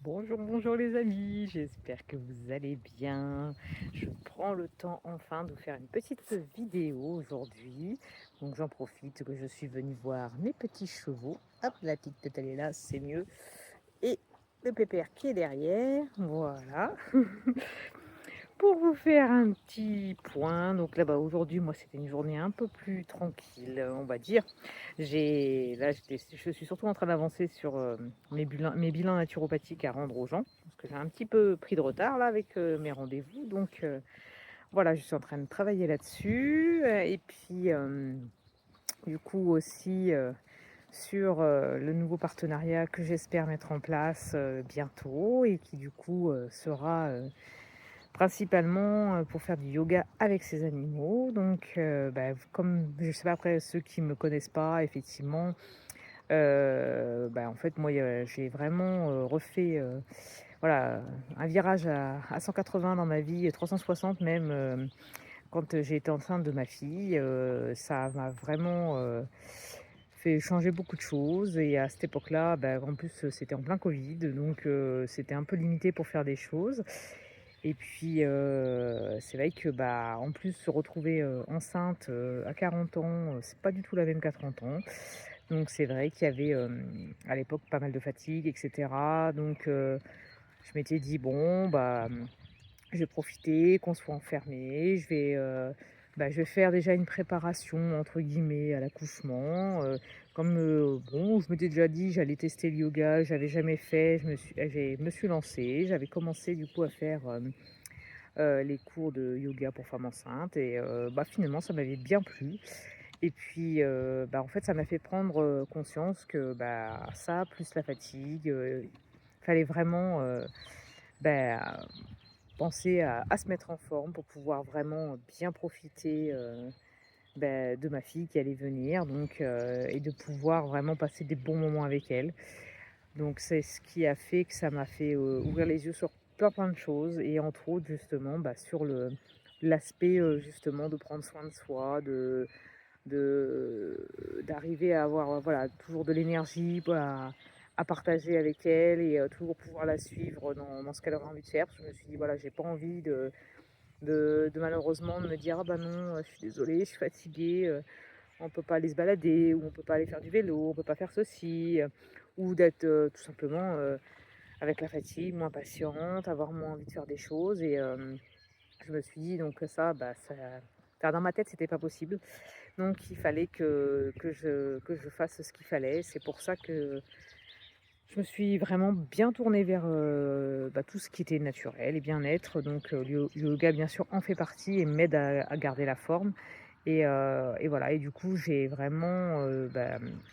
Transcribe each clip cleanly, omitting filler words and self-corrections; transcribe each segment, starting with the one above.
Bonjour, bonjour les amis, j'espère que vous allez bien. Je prends le temps enfin de vous faire une petite vidéo aujourd'hui. Donc j'en profite que je suis venue voir mes petits chevaux. Hop, la petite tête elle est là, c'est mieux. Et le pépère qui est derrière, voilà. Pour vous faire un petit point, donc là-bas aujourd'hui, moi c'était une journée un peu plus tranquille, on va dire. Je suis surtout en train d'avancer sur mes bilans naturopathiques à rendre aux gens, parce que j'ai un petit peu pris de retard là avec mes rendez-vous. Donc voilà, je suis en train de travailler là-dessus. Et puis du coup aussi sur le nouveau partenariat que j'espère mettre en place bientôt et qui du coup sera principalement, pour faire du yoga avec ses animaux. Donc, comme je sais pas, après ceux qui me connaissent pas, effectivement, en fait, moi, j'ai vraiment, refait, voilà, un virage à 180 dans ma vie, et 360 même, quand j'ai été enceinte de ma fille. Ça m'a vraiment, fait changer beaucoup de choses. Et à cette époque-là, en plus, c'était en plein covid, donc c'était un peu limité pour faire des choses. Et puis, c'est vrai que, en plus, se retrouver, enceinte, à 40 ans, c'est pas du tout la même qu'à 30 ans. Donc c'est vrai qu'il y avait, à l'époque, pas mal de fatigue et cetera. Donc je m'étais dit: «Bon, je vais profiter qu'on soit enfermés, je vais faire déjà une «préparation» entre guillemets à l'accouchement». Comme, bon, je m'étais déjà dit: j'allais tester le yoga, j'avais jamais fait, je me suis lancée. J'avais commencé du coup à faire, les cours de yoga pour femmes enceintes. Et finalement ça m'avait bien plu. Et puis, en fait ça m'a fait prendre, conscience que, ça plus la fatigue, fallait vraiment, bah, penser à se mettre en forme pour pouvoir vraiment bien profiter, de ma fille qui allait venir. Donc et de pouvoir vraiment passer des bons moments avec elle. Donc c'est ce qui a fait que ça m'a fait, ouvrir les yeux sur plein de choses, et entre autres justement, sur l'aspect, justement de prendre soin de soi, de d'arriver à avoir, voilà, toujours de l'énergie, à partager avec elle, et toujours pouvoir la suivre dans ce qu'elle aura envie de faire. Parce que je me suis dit: «Voilà, j'ai pas envie de malheureusement de me dire: "Ah bah non, je suis désolée, je suis fatiguée, on peut pas aller se balader", ou on peut pas aller faire du vélo, on peut pas faire ceci», ou d'être, tout simplement, avec la fatigue, moins patiente, avoir moins envie de faire des choses. Et je me suis dit donc que dans ma tête, c'était pas possible. Donc il fallait que je fasse ce qu'il fallait. C'est pour ça que je me suis vraiment bien tournée vers, tout ce qui était naturel et bien-être. Donc le yoga, bien sûr, en fait partie et m'aide à garder la forme. Et voilà. Et du coup, j'ai vraiment,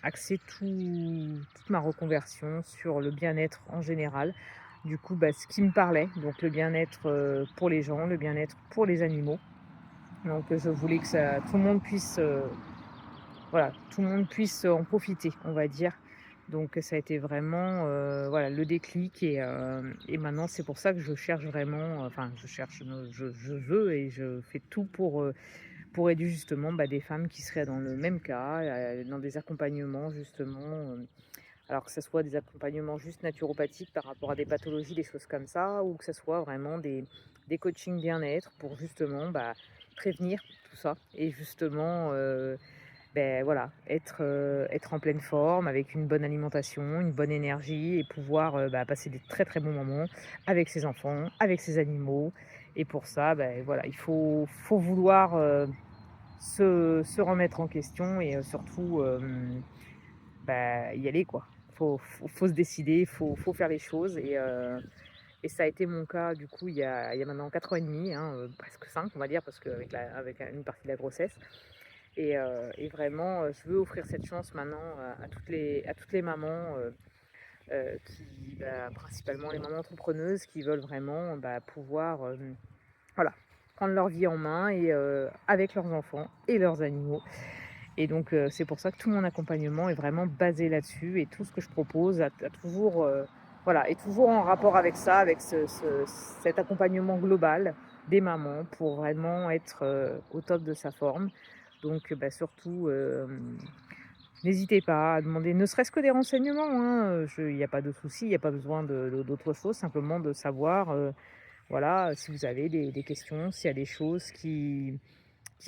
axé toute ma reconversion sur le bien-être en général. Du coup, ce qui me parlait, donc le bien-être, pour les gens, le bien-être pour les animaux. Donc je voulais que ça tout le monde puisse, voilà, tout le monde puisse en profiter, on va dire. Donc ça a été vraiment, voilà, le déclic. Et maintenant c'est pour ça que je cherche vraiment, enfin je cherche, je veux et je fais tout pour aider justement, des femmes qui seraient dans le même cas, dans des accompagnements justement, alors que ce soit des accompagnements juste naturopathiques par rapport à des pathologies, des choses comme ça, ou que ce soit vraiment des coachings bien-être pour justement, prévenir tout ça. Et justement, voilà, être en pleine forme avec une bonne alimentation, une bonne énergie, et pouvoir, passer des très, très bons moments avec ses enfants, avec ses animaux. Et pour ça, voilà, il faut vouloir, se remettre en question. Et surtout, y aller quoi. Faut se décider, faut faire les choses. Et ça a été mon cas du coup il y a maintenant 4 ans et demi, hein, presque 5 on va dire, parce qu'avec une partie de la grossesse. Et vraiment, je veux offrir cette chance maintenant à toutes les mamans, principalement les mamans entrepreneuses qui veulent vraiment, pouvoir, voilà, prendre leur vie en main, et avec leurs enfants et leurs animaux. Et donc c'est pour ça que tout mon accompagnement est vraiment basé là-dessus, et tout ce que je propose a toujours, voilà, est toujours en rapport avec ça, avec cet accompagnement global des mamans pour vraiment être, au top de sa forme. Donc surtout, n'hésitez pas à demander ne serait-ce que des renseignements, hein, il y a pas de souci, il y a pas besoin d'autre chose, simplement de savoir, voilà, si vous avez des questions, s'il y a des choses qui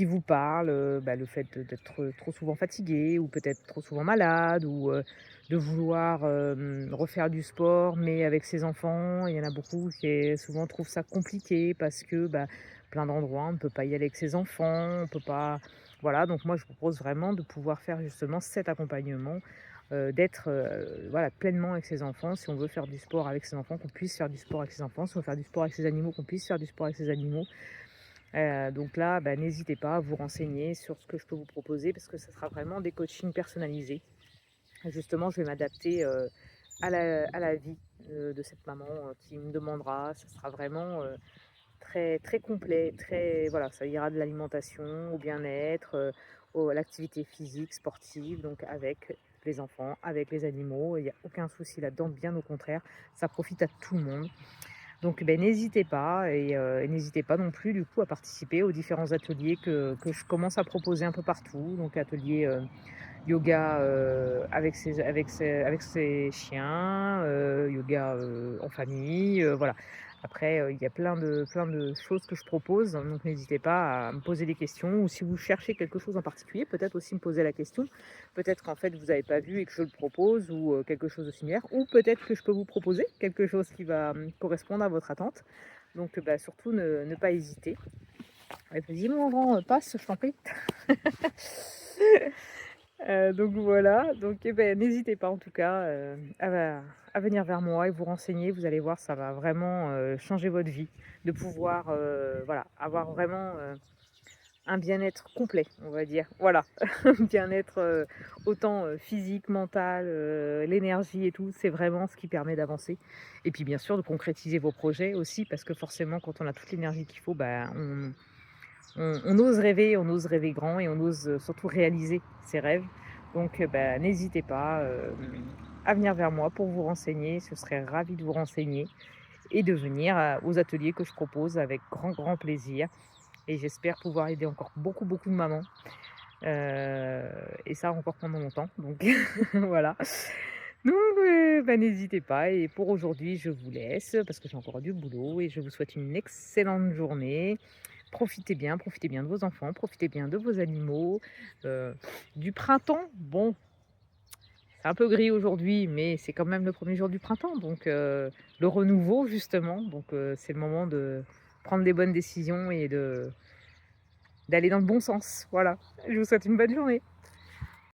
vous parlent, bah, le fait d'être trop souvent fatigué ou peut-être trop souvent malade ou de vouloir, refaire du sport mais avec ses enfants. Il y en a beaucoup qui souvent trouvent ça compliqué parce que, bah, plein d'endroits, on ne peut pas y aller avec ses enfants, on peut pas voilà, donc moi je vous propose vraiment de pouvoir faire justement cet accompagnement, d'être, voilà, pleinement avec ses enfants. Si on veut faire du sport avec ses enfants, qu'on puisse faire du sport avec ses enfants. Si on veut faire du sport avec ses animaux, qu'on puisse faire du sport avec ses animaux. Donc là, bah, n'hésitez pas à vous renseigner sur ce que je peux vous proposer parce que ça sera vraiment des coachings personnalisés. Justement, je vais m'adapter, à la vie, de cette maman, qui me demandera. Ça sera vraiment, très très complet, très voilà, ça ira de l'alimentation au bien-être, au à l'activité physique, sportive, donc avec les enfants, avec les animaux. Il y a aucun souci là-dedans, bien au contraire, ça profite à tout le monde. Donc beh, n'hésitez pas et n'hésitez pas non plus du coup à participer aux différents ateliers que je commence à proposer un peu partout. Donc atelier, yoga, avec ses chiens, yoga, en famille, voilà. Après, il y a plein de choses que je propose, donc n'hésitez pas à me poser des questions ou si vous cherchez quelque chose en particulier, peut-être aussi me poser la question. Peut-être qu'en fait vous n'avez pas vu et que je le propose ou, quelque chose de similaire ou peut-être que je peux vous proposer quelque chose qui va, correspondre à votre attente. Donc, bah, surtout ne pas hésiter. Ouais, vas-y mon grand, passe, je t'en prie. Donc voilà, donc eh beh, n'hésitez pas en tout cas, à venir vers moi et vous renseigner. Vous allez voir, ça va vraiment, changer votre vie, de pouvoir, voilà, avoir vraiment, un bien-être complet, on va dire. Voilà, un bien-être, autant, physique, mental, l'énergie et tout, c'est vraiment ce qui permet d'avancer et puis bien sûr de concrétiser vos projets aussi parce que forcément quand on a toute l'énergie qu'il faut, bah, on ose rêver grand et on ose, surtout réaliser ses rêves. Donc, bah, n'hésitez pas, à venir vers moi pour vous renseigner. Je serais ravie de vous renseigner et de venir, aux ateliers que je propose avec grand, grand plaisir et j'espère pouvoir aider encore beaucoup, beaucoup de mamans, heu et ça encore pendant longtemps donc voilà. Donc, bah, n'hésitez pas et pour aujourd'hui, je vous laisse parce que j'ai encore du boulot et je vous souhaite une excellente journée. Profitez bien de vos enfants, profitez bien de vos animaux, du printemps. Bon, c'est un peu gris aujourd'hui, mais c'est quand même le premier jour du printemps, donc le renouveau justement, donc c'est le moment de prendre des bonnes décisions et d'aller dans le bon sens. Voilà, je vous souhaite une bonne journée.